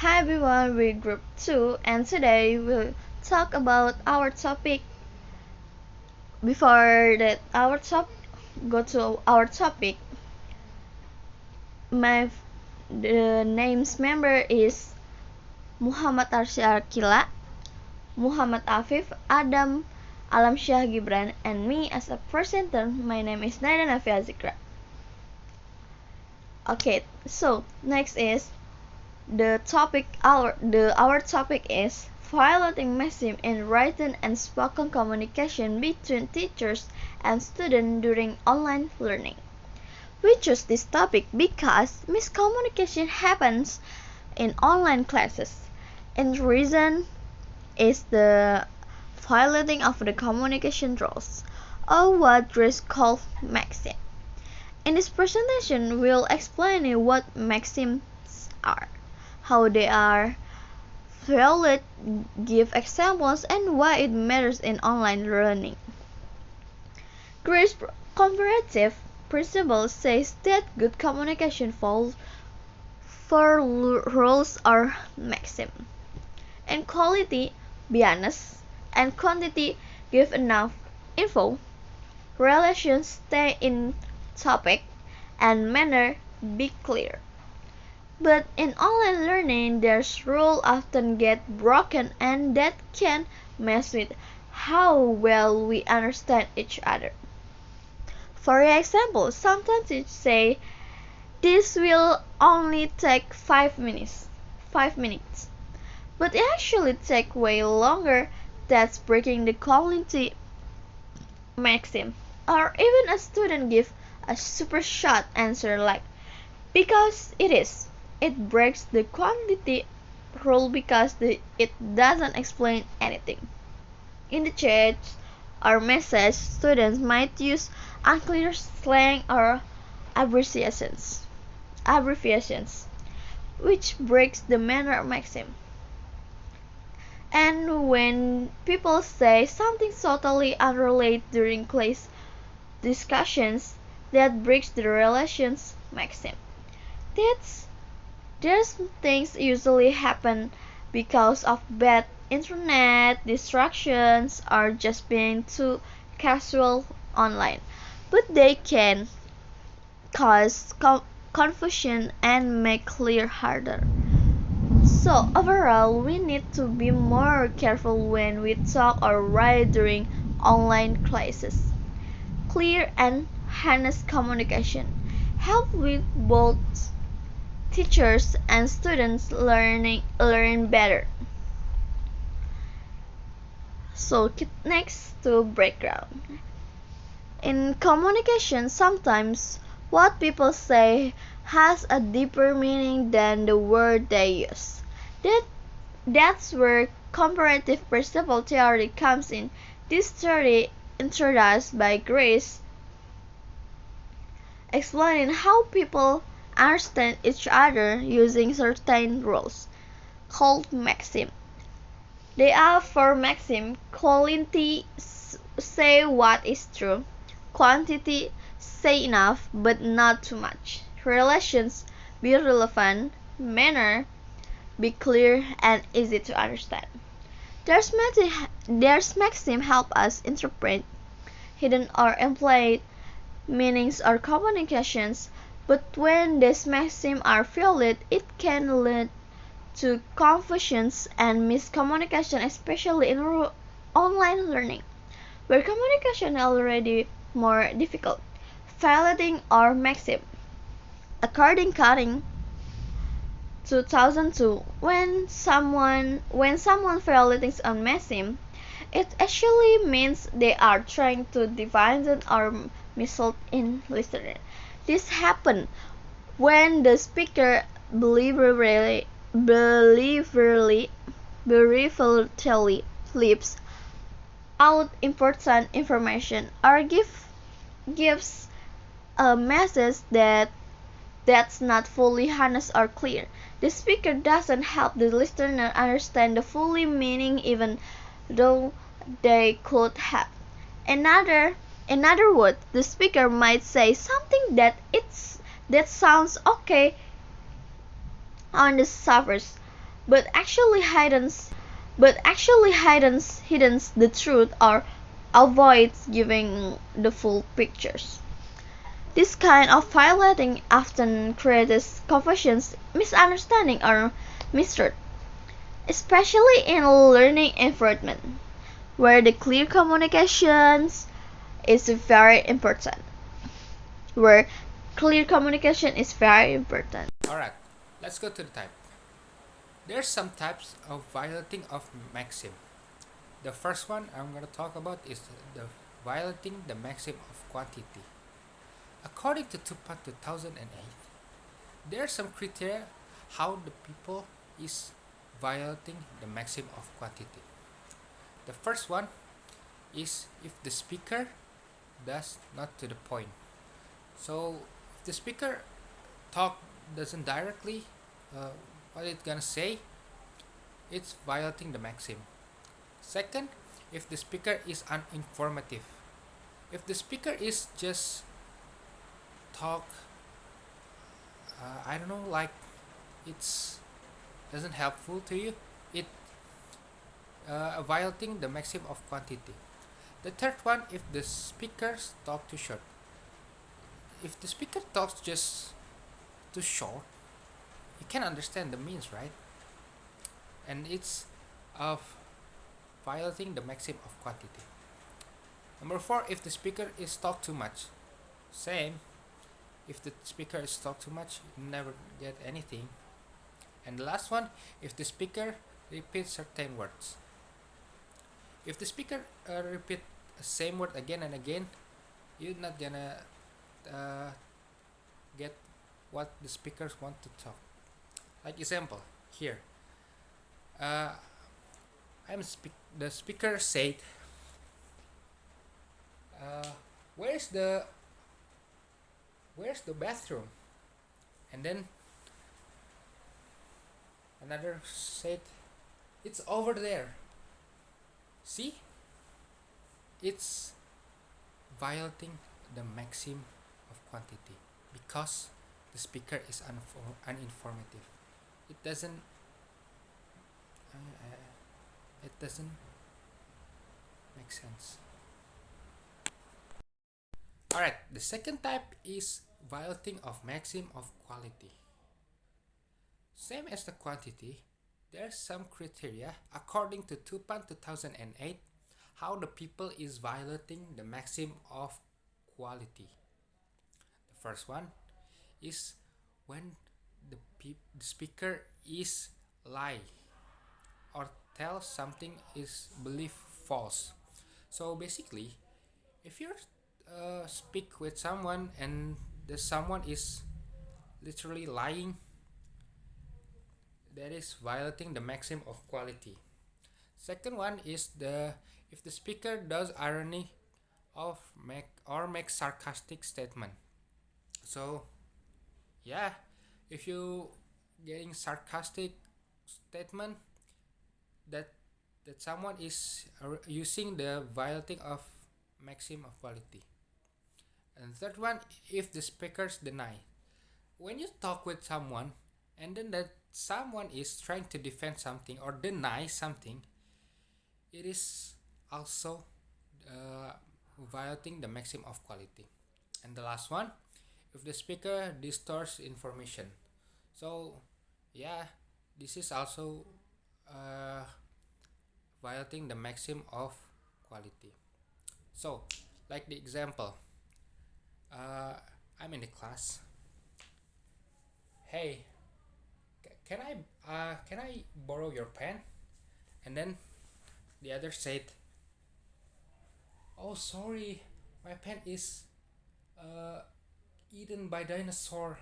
Hi everyone, we're Group 2 and today we'll talk about our topic. Before that go to our topic, my the name's member is Muhammad Arsy Arkila, Muhammad Afif, Adam Alamsyah Gibran, and me as a presenter, my name is Naida Nafia Zikra. Okay, so next is our topic is violating maxim in written and spoken communication between teachers and students during online learning. We chose this topic because miscommunication happens in online classes, and the reason is the violating of the communication rules, or what Grace called maxim. In this presentation, we'll explain what maxims are, how they are violated, give examples, and why it matters in online learning. Grace's comparative principle says that good communication falls for rules or maxims. And quality, be honest, and quantity, give enough info. Relations, stay in topic, and manner, be clear. But in online learning, there's rules often get broken, and that can mess with how well we understand each other. For example, sometimes teachers say this will only take 5 minutes, but it actually takes way longer. That's breaking the quality maxim. Or even a student give a super short answer like because it is. It breaks the quantity rule because it doesn't explain anything. In the chat or message, students might use unclear slang or abbreviations, which breaks the manner maxim. And when people say something totally unrelated during class discussions, that breaks the relations maxim. These things usually happen because of bad internet distractions or just being too casual online, but they can cause confusion and make clear harder. So overall, we need to be more careful when we talk or write during online classes. Clear and honest communication help with both teachers and students learn better. So next to background. In communication, sometimes what people say has a deeper meaning than the word they use. That's where comparative principle theory comes in. This theory, introduced by Grace, explaining how people understand each other using certain rules, called maxim. They are for maxim: quality, say what is true; quantity, say enough but not too much; relations, be relevant; manner, be clear and easy to understand. There's maxim help us interpret hidden or implied meanings or communications, but when these maxims are violated, it can lead to confusions and miscommunication, especially in online learning, where communication is already more difficult. Violating our maxim. According Cutting 2002, when someone violates a maxim, it actually means they are trying to divide or mislead in listener. This happens when the speaker deliberately leaves out important information or gives a message that's not fully honest or clear. The speaker doesn't help the listener understand the full meaning even though they could have. In other words, the speaker might say something that sounds okay on the surface, but actually hidens the truth or avoids giving the full pictures. This kind of violating often creates confusion, misunderstanding, or mistruth, especially in learning environment, where the clear communications is very important. Where clear communication is very important. Alright, let's go to the type. There's some types of violating of maxim. The first one I'm going to talk about is the violating the maxim of quantity. According to Tupac 2008, there are some criteria how the people is violating the maxim of quantity. The first one is if the speaker does not to the point. So if the speaker talk doesn't directly what it's gonna say, it's violating the maxim. Second, if the speaker is uninformative. If the speaker is just talk, I don't know, like it's doesn't helpful to you, it violating the maxim of quantity. The third one, if the speakers talk too short. If the speaker talks just too short, you can understand the means, right? And it's of violating the maxim of quantity. Number four, if the speaker is talk too much. Same, if the speaker is talk too much, you never get anything. And the last one, if the speaker repeats certain words. If the speaker repeat the same word again and again, you're not gonna get what the speakers want to talk. Like example here, the speaker said, "Where's the bathroom?" And then another said, "It's over there." See, it's violating the maxim of quantity because the speaker is uninformative. It doesn't. It doesn't make sense. Alright, the second type is violating of maxim of quality. Same as the quantity, there's some criteria according to Tupan 2008 how the people is violating the maxim of quality. The first one is when the speaker is lie or tell something is believed false. So basically, if you speak with someone and the someone is literally lying, that is violating the maxim of quality. Second one is the if the speaker does irony of make sarcastic statement. So yeah, if you getting sarcastic statement, that someone is using the violating of maxim of quality. And third one, if the speakers deny. When you talk with someone and then that someone is trying to defend something or deny something, it is also violating the maxim of quality. And the last one, if the speaker distorts information. So yeah, this is also violating the maxim of quality. So like the example, I'm in the class. Hey, can I borrow your pen? And then the other said, "Oh, sorry, my pen is eaten by dinosaur."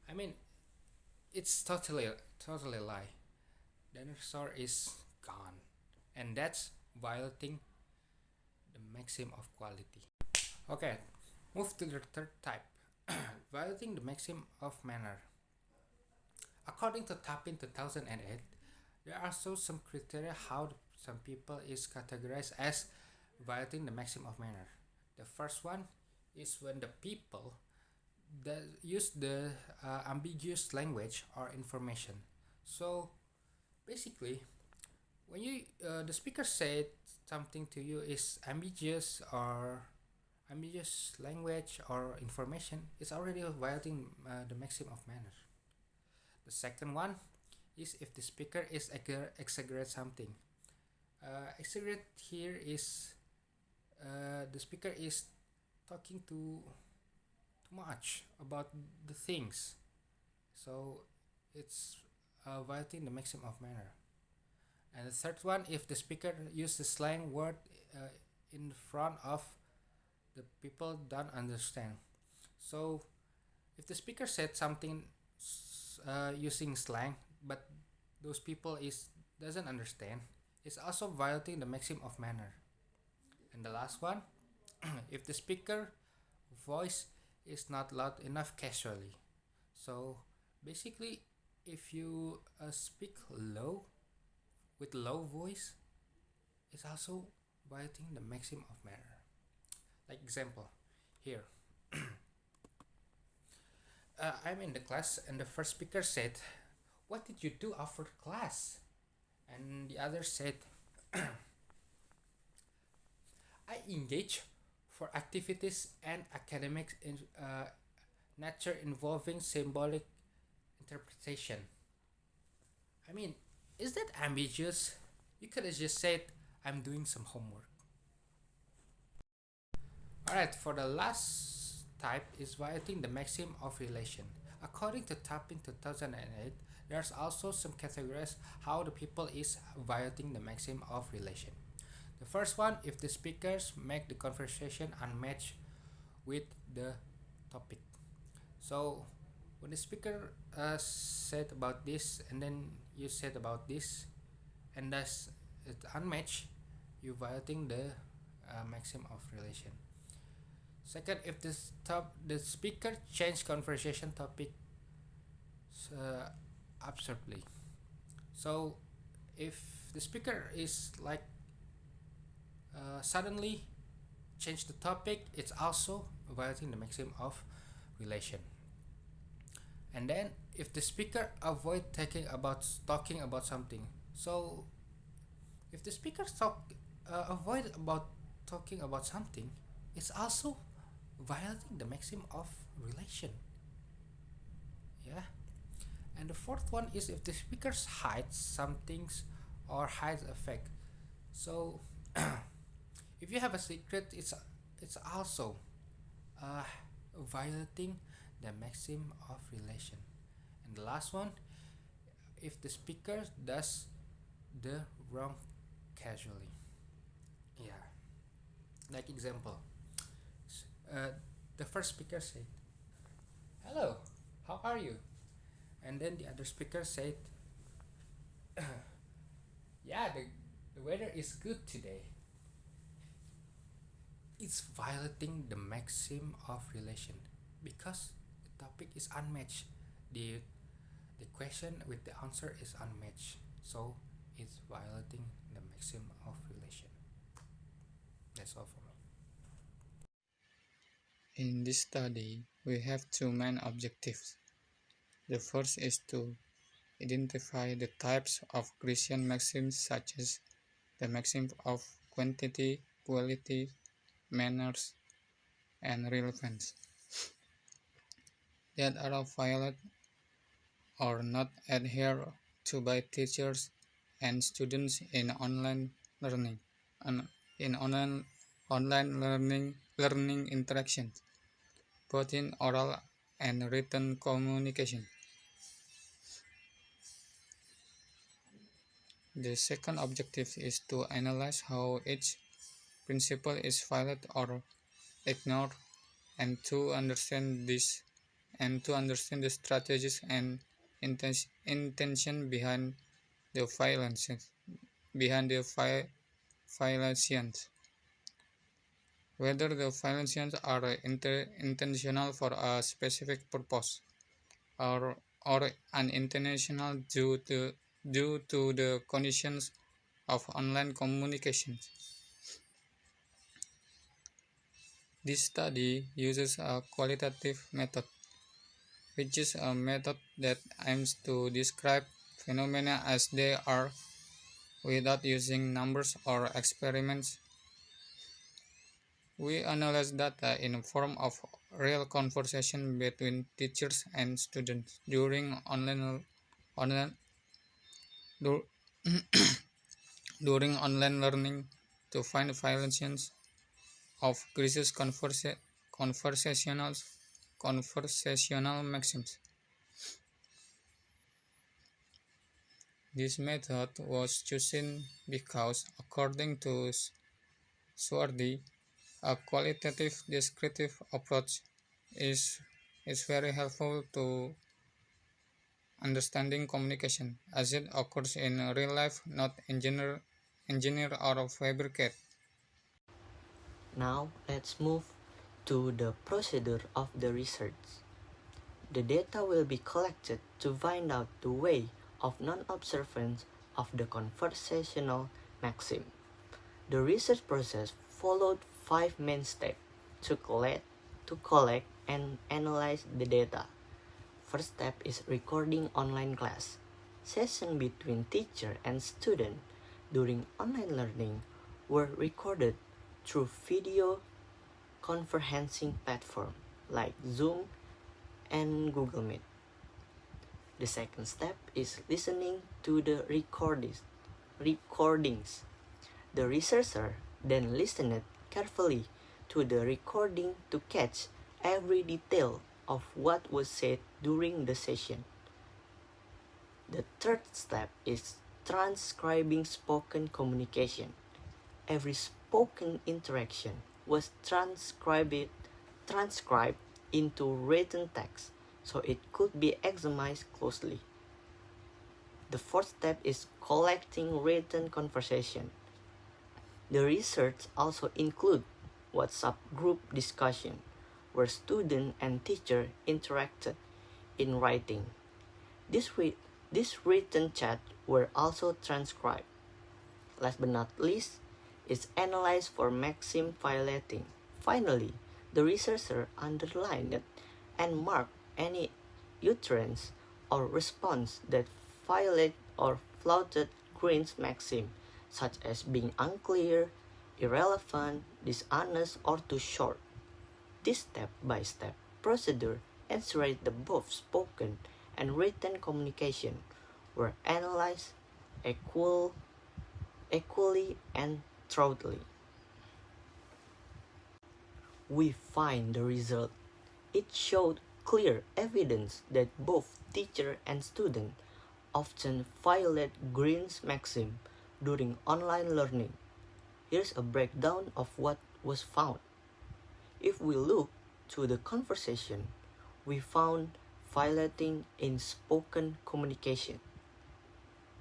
I mean, it's totally lie. Dinosaur is gone, and that's violating the maxim of quality. Okay, move to the third type, violating the maxim of manner. According to Tapin 2008, there are also some criteria how some people is categorized as violating the maxim of manner. The first one is when the people that use the ambiguous language or information. So Basically, when you the speaker said something to you is ambiguous language or information, it's already violating the maxim of manner. The second one is if the speaker is exaggerate something. Exaggerate here is the speaker is talking too much about the things, so it's violating the maxim of manner. And the third one, if the speaker uses slang word uh, in front of the people don't understand. So if the speaker said something using slang, but those people is doesn't understand, it's also violating the maxim of manner. And the last one, if the speaker voice is not loud enough casually. So basically, if you speak low with low voice, it's also violating the maxim of manner. Like example, here, I'm in the class and the first speaker said, "What did you do after class?" And the other said, "I engage for activities and academics in nature involving symbolic interpretation." I mean, is that ambiguous? You could have just said, "I'm doing some homework." Alright, for the last type is violating the maxim of relation. According to Tapin 2008, there's also some categories how the people is violating the maxim of relation. The first one, if the speakers make the conversation unmatched with the topic. So when the speaker said about this and then you said about this and thus it's unmatched, you violating the maxim of relation. Second, if the speaker change conversation topic uh, absurdly. So if the speaker is like suddenly change the topic, it's also violating the maxim of relation. And then if the speaker avoid talking about something, so if the speaker avoid about talking about something, it's also violating the maxim of relation. Yeah. And the fourth one is if the speakers hides some things or hides a fact. So if you have a secret, it's also uh, violating the maxim of relation. And the last one, if the speaker does the wrong casually. Yeah. Like example, uh, the first speaker said, "Hello, how are you?" And then the other speaker said, "Yeah, the weather is good today." It's violating the maxim of relation because the topic is unmatched. The the question with the answer is unmatched. So it's violating the maxim of relation. That's all for me. In this study, we have two main objectives. The first is to identify the types of Christian maxims such as the maxim of quantity, quality, manners, and relevance that are violated or not adhered to by teachers and students in online learning and in online learning interactions, both in oral and written communication. The second objective is to analyze how each principle is violated or ignored and to understand the strategies and intention the violations behind the violations, whether the violations are intentional for a specific purpose or unintentional due to the conditions of online communication. This study uses a qualitative method, which is a method that aims to describe phenomena as they are without using numbers or experiments. We analyze data in form of real conversation between teachers and students online du- during online learning to find violations of Chris's conversational conversational maxims. This method was chosen because, according to Swardi, a qualitative descriptive approach is, is very helpful to understanding communication, as it occurs in real life, not engineer or fabricate. Now let's move to the procedure of the research. The data will be collected to find out the way of non-observance of the conversational maxim. The research process followed 5 main steps to collect and analyze the data. First step is recording online class. Sessions between teacher and student during online learning were recorded through video conferencing platform like Zoom and Google Meet. The second step is listening to the recordings. The researcher then listened carefully to the recording to catch every detail of what was said during the session. The third step is transcribing spoken communication. Every spoken interaction was transcribed into written text so it could be examined closely. The fourth step is collecting written conversation. The research also include WhatsApp group discussion where student and teacher interacted in writing. This written chat were also transcribed. Last but not least, is analyzed for maxim violating. Finally, the researcher underlined and marked any utterance or response that violate or flouted Green's maxim, such as being unclear, irrelevant, dishonest, or too short. This step-by-step procedure ensured that both spoken and written communication were analyzed equally and thoroughly. We find the result. It showed clear evidence that both teacher and student often violate Green's maxim during online learning. Here's a breakdown of what was found. If we look to the conversation, we found violating in spoken communication.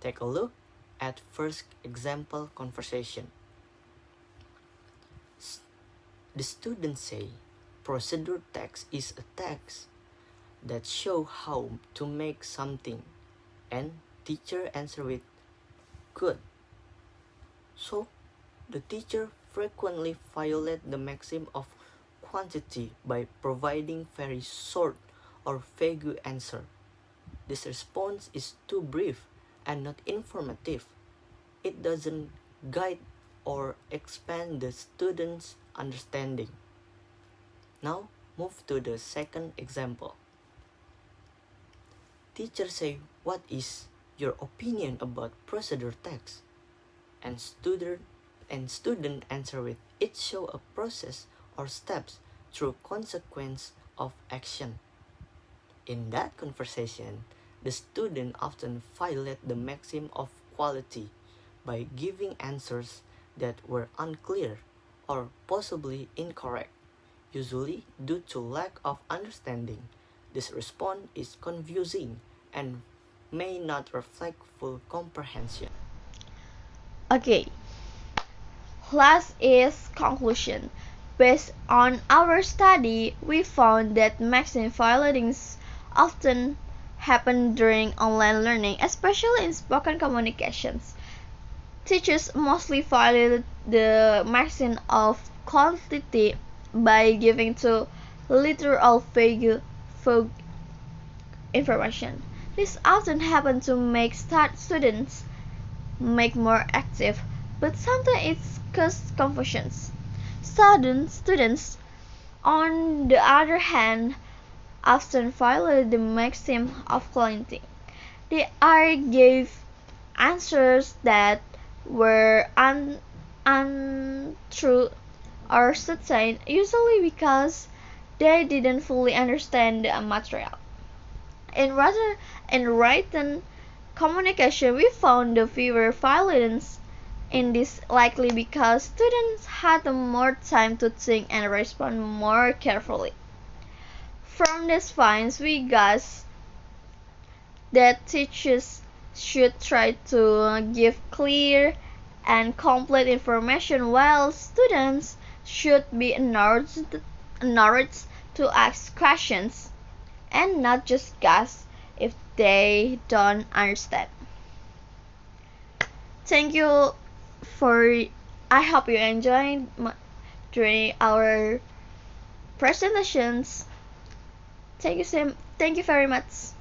Take a look at first example conversation. The students say, procedure text is a text that show how to make something, and teacher answer with, good. So, the teacher frequently violate the maxim of quantity by providing very short or vague answer. This response is too brief and not informative. It doesn't guide or expand the student's understanding. Now, move to the second example. Teacher say, what is your opinion about procedure text? And student answer with, it show a process or steps through consequence of action. In that conversation, the student often violate the maxim of quality by giving answers that were unclear or possibly incorrect, usually due to lack of understanding. This response is confusing and may not reflect full comprehension. Okay, last is conclusion. Based on our study, we found that maxim violings often happen during online learning, especially in spoken communications. Teachers mostly violate the maxim of quantity by giving too little or vague information. This often happens to make students make more active, but sometimes it causes confusions. Students, on the other hand, often violate the maxim of quality. They are gave answers that were untrue or certain, usually because they didn't fully understand the material. In written communication, we found the fewer violence in this likely because students had more time to think and respond more carefully. From these finds, we guess that teachers should try to give clear and complete information while students should be encouraged to ask questions and not just guess if they don't understand. Thank you for I hope you enjoyed during our presentations. Thank you very much.